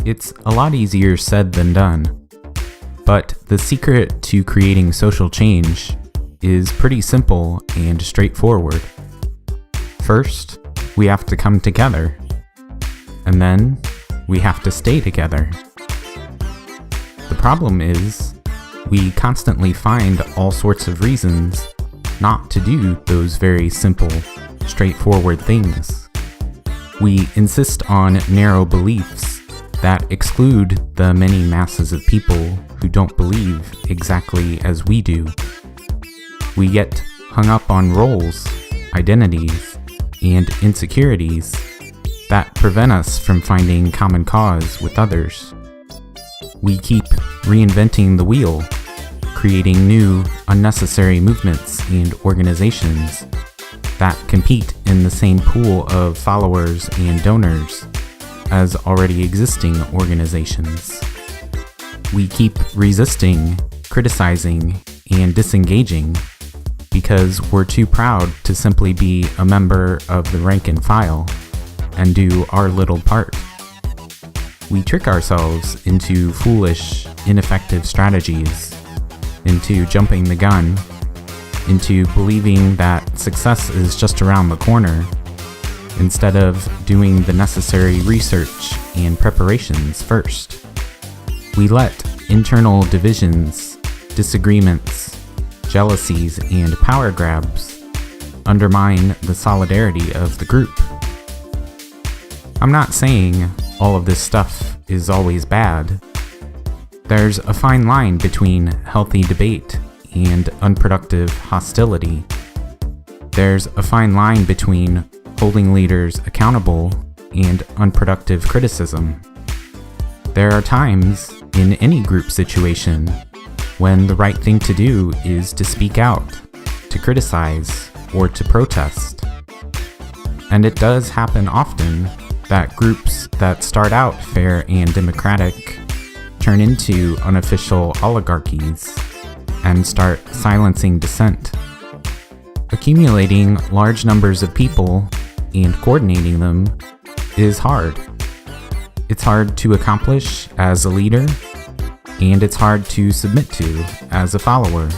It's a lot easier said than done, but the secret to creating social change is pretty simple and straightforward. First, we have to come together, and then we have to stay together. The problem is, we constantly find all sorts of reasons not to do those very simple, straightforward things. We insist on narrow beliefs that exclude the many masses of people who don't believe exactly as we do. We get hung up on roles, identities, and insecurities that prevent us from finding common cause with others. We keep reinventing the wheel, creating new, unnecessary movements and organizations that compete in the same pool of followers and donors as already existing organizations. We keep resisting, criticizing, and disengaging because we're too proud to simply be a member of the rank and file and do our little part. We trick ourselves into foolish, ineffective strategies, into jumping the gun, into believing that success is just around the corner, instead of doing the necessary research and preparations first. We let internal divisions, disagreements, jealousies, and power grabs undermine the solidarity of the group. I'm not saying all of this stuff is always bad. There's a fine line between healthy debate and unproductive hostility. There's a fine line between holding leaders accountable and unproductive criticism. There are times in any group situation when the right thing to do is to speak out, to criticize, or to protest. And it does happen often that groups that start out fair and democratic turn into unofficial oligarchies and start silencing dissent. Accumulating large numbers of people and coordinating them is hard. It's hard to accomplish as a leader, and it's hard to submit to as a follower,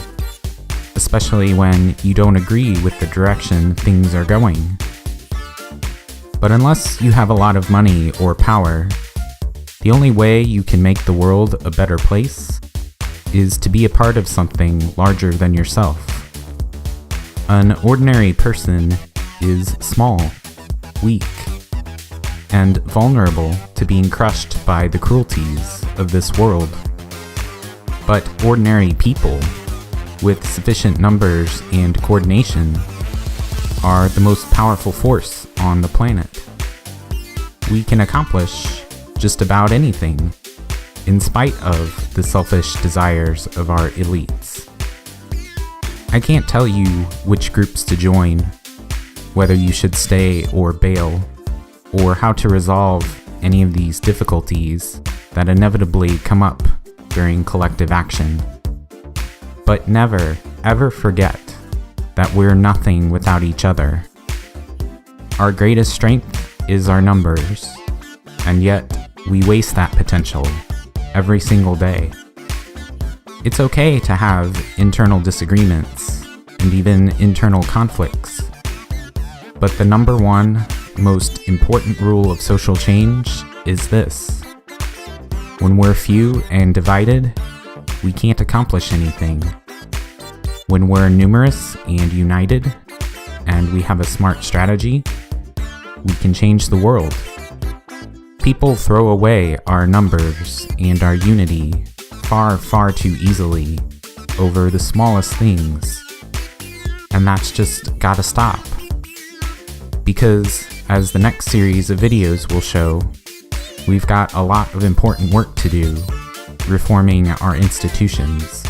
especially when you don't agree with the direction things are going. But unless you have a lot of money or power, the only way you can make the world a better place is to be a part of something larger than yourself. An ordinary person is small, weak, and vulnerable to being crushed by the cruelties of this world. But ordinary people, with sufficient numbers and coordination, are the most powerful force on the planet. We can accomplish just about anything, in spite of the selfish desires of our elites. I can't tell you which groups to join, whether you should stay or bail, or how to resolve any of these difficulties that inevitably come up during collective action. But never, ever forget that we're nothing without each other. Our greatest strength is our numbers, and yet we waste that potential every single day. It's okay to have internal disagreements and even internal conflicts, but the number one most important rule of social change is this: when we're few and divided, we can't accomplish anything. When we're numerous and united, and we have a smart strategy, we can change the world. People throw away our numbers and our unity far, far too easily over the smallest things. And that's just gotta stop. Because, as the next series of videos will show, we've got a lot of important work to do reforming our institutions.